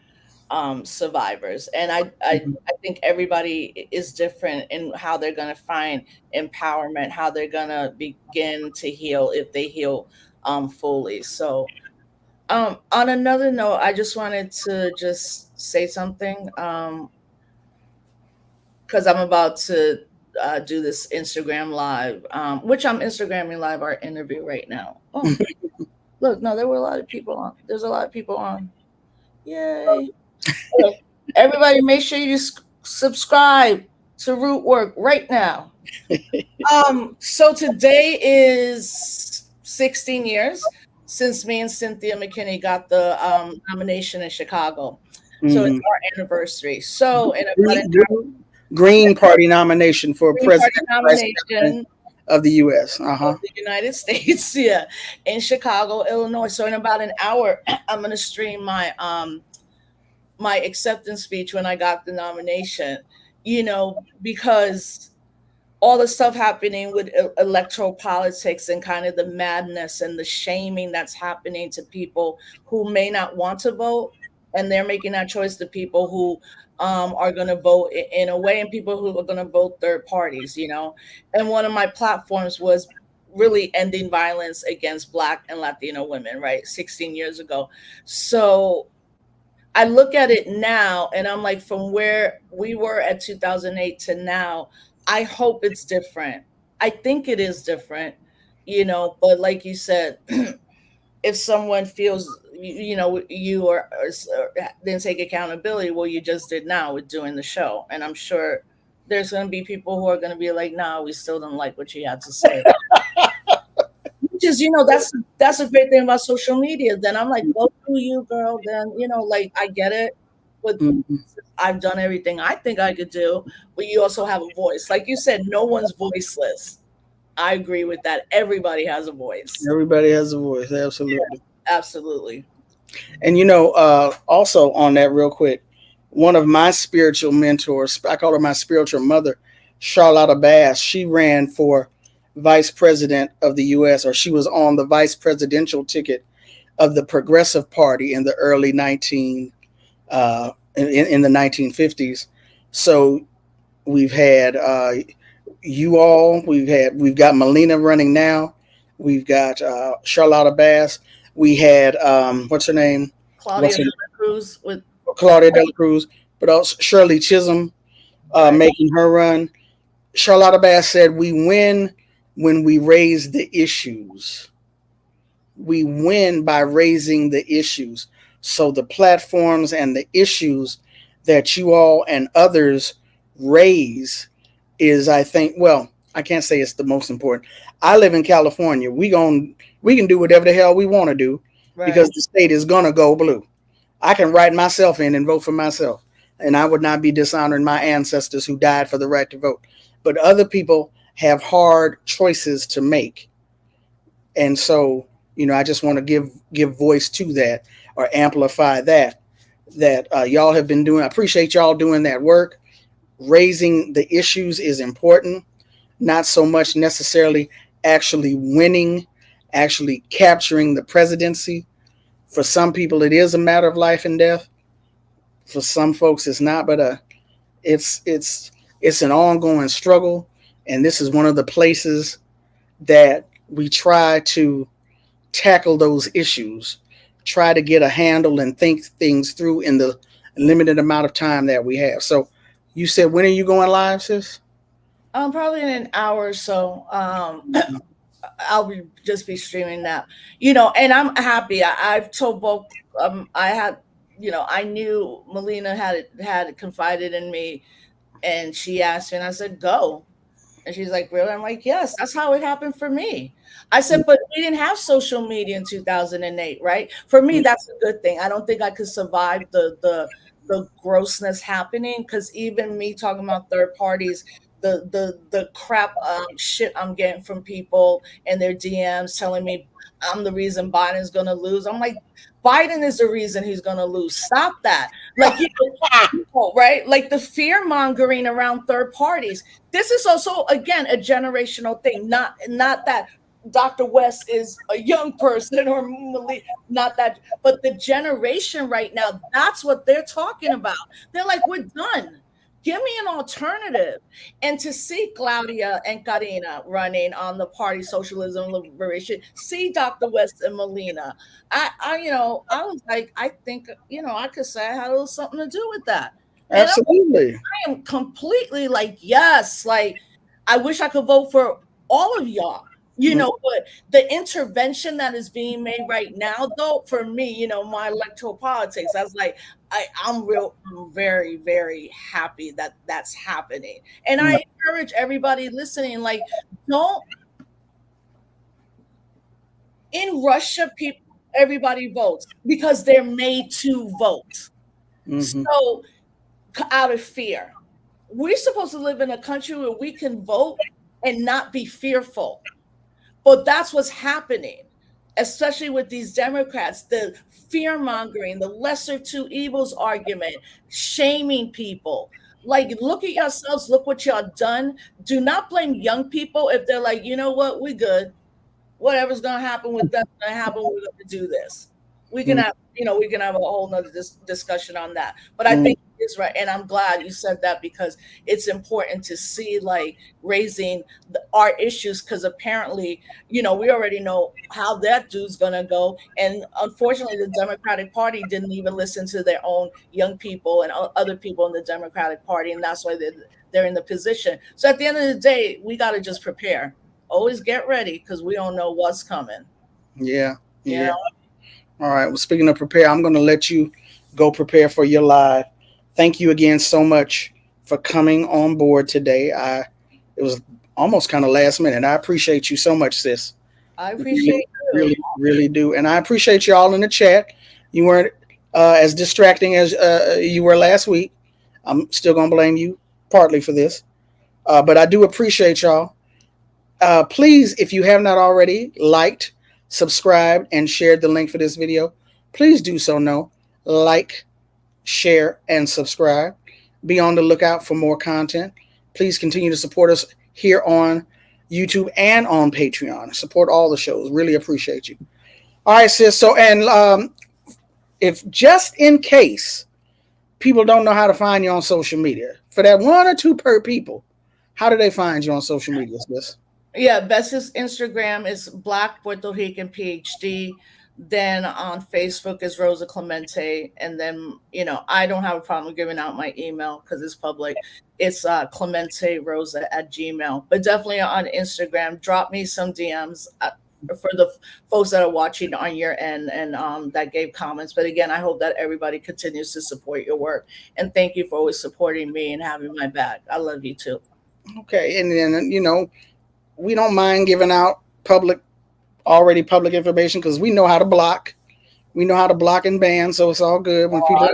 survivors. And I think everybody is different in how they're going to find empowerment, how they're going to begin to heal if they heal fully. So on another note, I just wanted to just say something because I'm about to do this Instagram live, which I'm Instagramming live our interview right now. Oh, look, no, there were a lot of people on. There's a lot of people on. Yay. Okay. Everybody, make sure you subscribe to Root Work right now. So today is 16 years since me and Cynthia McKinney got the nomination in Chicago. So it's Mm-hmm. our anniversary. So in about an Green Party nomination for Green Party president, vice president nomination of the U.S. of Uh-huh. the United States, yeah, in Chicago, Illinois. So in about an hour, I'm gonna stream my acceptance speech when I got the nomination, because all the stuff happening with electoral politics and kind of the madness and the shaming that's happening to people who may not want to vote, and they're making that choice to people who are going to vote in a way, and people who are going to vote third parties. And one of my platforms was really ending violence against Black and Latino women, right, 16 years ago. So I look at it now and I'm like, from where we were at 2008 to now, I hope it's different. I think it is different, but like you said, if someone feels, you or didn't take accountability, well, you just did now with doing the show. And I'm sure there's going to be people who are going to be like, nah, we still don't like what you had to say. which is, that's a great thing about social media. Then I'm like, go through you, girl. Then, like, I get it. But Mhm. I've done everything I think I could do. But you also have a voice. Like you said, no one's voiceless. I agree with that. Everybody has a voice. Everybody has a voice, absolutely. Absolutely. And also on that, real quick, one of my spiritual mentors, I call her my spiritual mother, Charlotta Bass. She ran for vice president of the U.S., or she was on the vice presidential ticket of the Progressive Party in the early 19 in the 1950s. So we've had you all. We've got Melina running now. We've got Charlotta Bass. We had what's her name? Claudia What's de her la Cruz with Claudia Dela Cruz, but also Shirley Chisholm right. making her run. Charlotta Bass said, "We win when we raise the issues. We win by raising the issues." So the platforms and the issues that you all and others raise is, I think, well, I can't say it's the most important. I live in California. We can do whatever the hell we want to do because Right. the state is gonna go blue. I can write myself in and vote for myself, and I would not be dishonoring my ancestors who died for the right to vote. But other people have hard choices to make, and so I just want to give voice to that, or amplify that y'all have been doing. I appreciate y'all doing that work. Raising the issues is important, not so much necessarily actually winning, actually capturing the presidency. For some people, it is a matter of life and death. For some folks, it's not, but it's it's it's an ongoing struggle, and this is one of the places that we try to tackle those issues, try to get a handle and think things through in the limited amount of time that we have. So, you said, when are you going live, sis? Probably in an hour or so. Mhm. I'll just be streaming that. And I'm happy. I've told both. I had, I knew Melina had confided in me, and she asked me, and I said, "Go." And she's like, "Really?" I'm like, "Yes, that's how it happened for me." I said, "But we didn't have social media in 2008, right?" For me, that's a good thing. I don't think I could survive the grossness happening, because even me talking about third parties, the crap shit I'm getting from people and their DMs telling me I'm the reason Biden's gonna lose. I'm like, Biden is the reason he's gonna lose. Stop that. Like, people, right? Like the fear mongering around third parties. This is also, again, a generational thing. Not that Dr. West is a young person, or not that, but the generation right now, that's what they're talking about. They're like, we're done. Give me an alternative. And to see Claudia and Karina running on the party Socialism Liberation, see Dr. West and Melina, I was like, I think, I could say I had a little something to do with that. And Absolutely. I am completely like, yes, like, I wish I could vote for all of y'all, but the intervention that is being made right now, though, for me, my electoral politics, I was like, I'm very, very happy that that's happening. And I encourage everybody listening, like, don't, in Russia, people, everybody votes because they're made to vote. Mm-hmm. So, out of fear. We're supposed to live in a country where we can vote and not be fearful. But that's what's happening, especially with these Democrats, the fear mongering, the lesser two evils argument, shaming people. Like, look at yourselves, look what y'all done. Do not blame young people if they're like, you know what, we good. Whatever's gonna happen with that's gonna happen. We're gonna do this. We can have, we can have a whole nother discussion on that. But I Mm-hmm. think it's right, and I'm glad you said that, because it's important to see, like, raising our issues, because apparently, we already know how that dude's gonna go, and unfortunately, the Democratic Party didn't even listen to their own young people and other people in the Democratic Party, and that's why they're in the position. So at the end of the day, we got to just prepare. Always get ready, because we don't know what's coming. Yeah. You Yeah. know, All right. Well, speaking of prepare, I'm going to let you go prepare for your live. Thank you again so much for coming on board today. It was almost kind of last minute. I appreciate you so much, sis. I Really, appreciate you. really do. And I appreciate you all in the chat. You weren't as distracting as you were last week. I'm still going to blame you partly for this. But I do appreciate y'all. Please, if you have not already liked, subscribed, and shared the link for this video, please do so now. Like, share, and subscribe. Be on the lookout for more content. Please continue to support us here on YouTube and on Patreon. Support all the shows. Really appreciate you. All right, sis. So, and if just in case people don't know how to find you on social media, for that one or two per people, how do they find you on social media, sis? Yeah, Bess's Instagram is Black Puerto Rican PhD. Then on Facebook is Rosa Clemente. And then, I don't have a problem giving out my email because it's public. It's Clemente Rosa at Gmail. But definitely on Instagram, drop me some DMs for the folks that are watching on your end and that gave comments. But again, I hope that everybody continues to support your work. And thank you for always supporting me and having my back. I love you too. Okay. And then, we don't mind giving out already public information because we know how to block. We know how to block and ban, so it's all good when people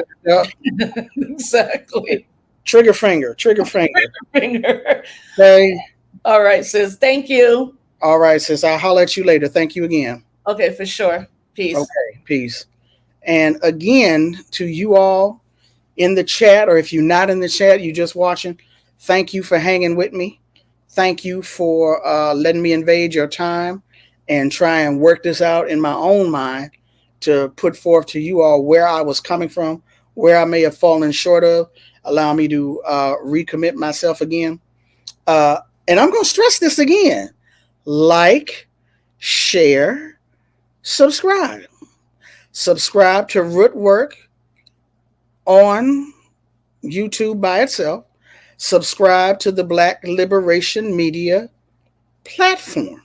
Exactly. Trigger finger. Finger. Okay. All right, sis. Thank you. All right, sis. I'll holler at you later. Thank you again. Okay, for sure. Peace. Okay, peace. And again, to you all in the chat, or if you're not in the chat, you just watching, thank you for hanging with me. Thank you for letting me invade your time and try and work this out in my own mind to put forth to you all where I was coming from, where I may have fallen short of. Allow me to recommit myself again. And I'm going to stress this again. Like, share, subscribe. Subscribe to Root Work on YouTube by itself. Subscribe to the Black Liberation Media platform.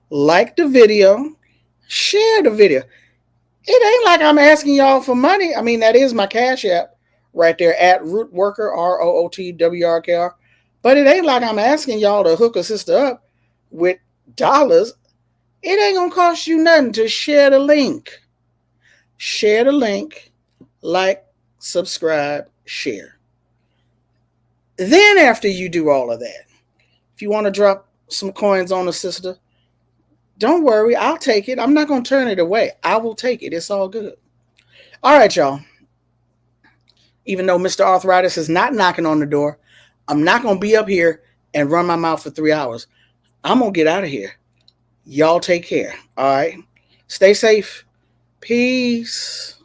Like the video, share the video. It ain't like I'm asking y'all for money. I mean, that is my Cash App right there at Root Worker, ROOTWRKR. But it ain't like I'm asking y'all to hook a sister up with dollars. It ain't gonna cost you nothing to share the link. Share the link, like, subscribe, share. Then after you do all of that, if you want to drop some coins on a sister, don't worry, I'll take it. I'm not going to turn it away. I will take it. It's all good. All right, y'all. Even though Mr. Arthritis is not knocking on the door, I'm not going to be up here and run my mouth for 3 hours. I'm going to get out of here. Y'all take care. All right. Stay safe. Peace.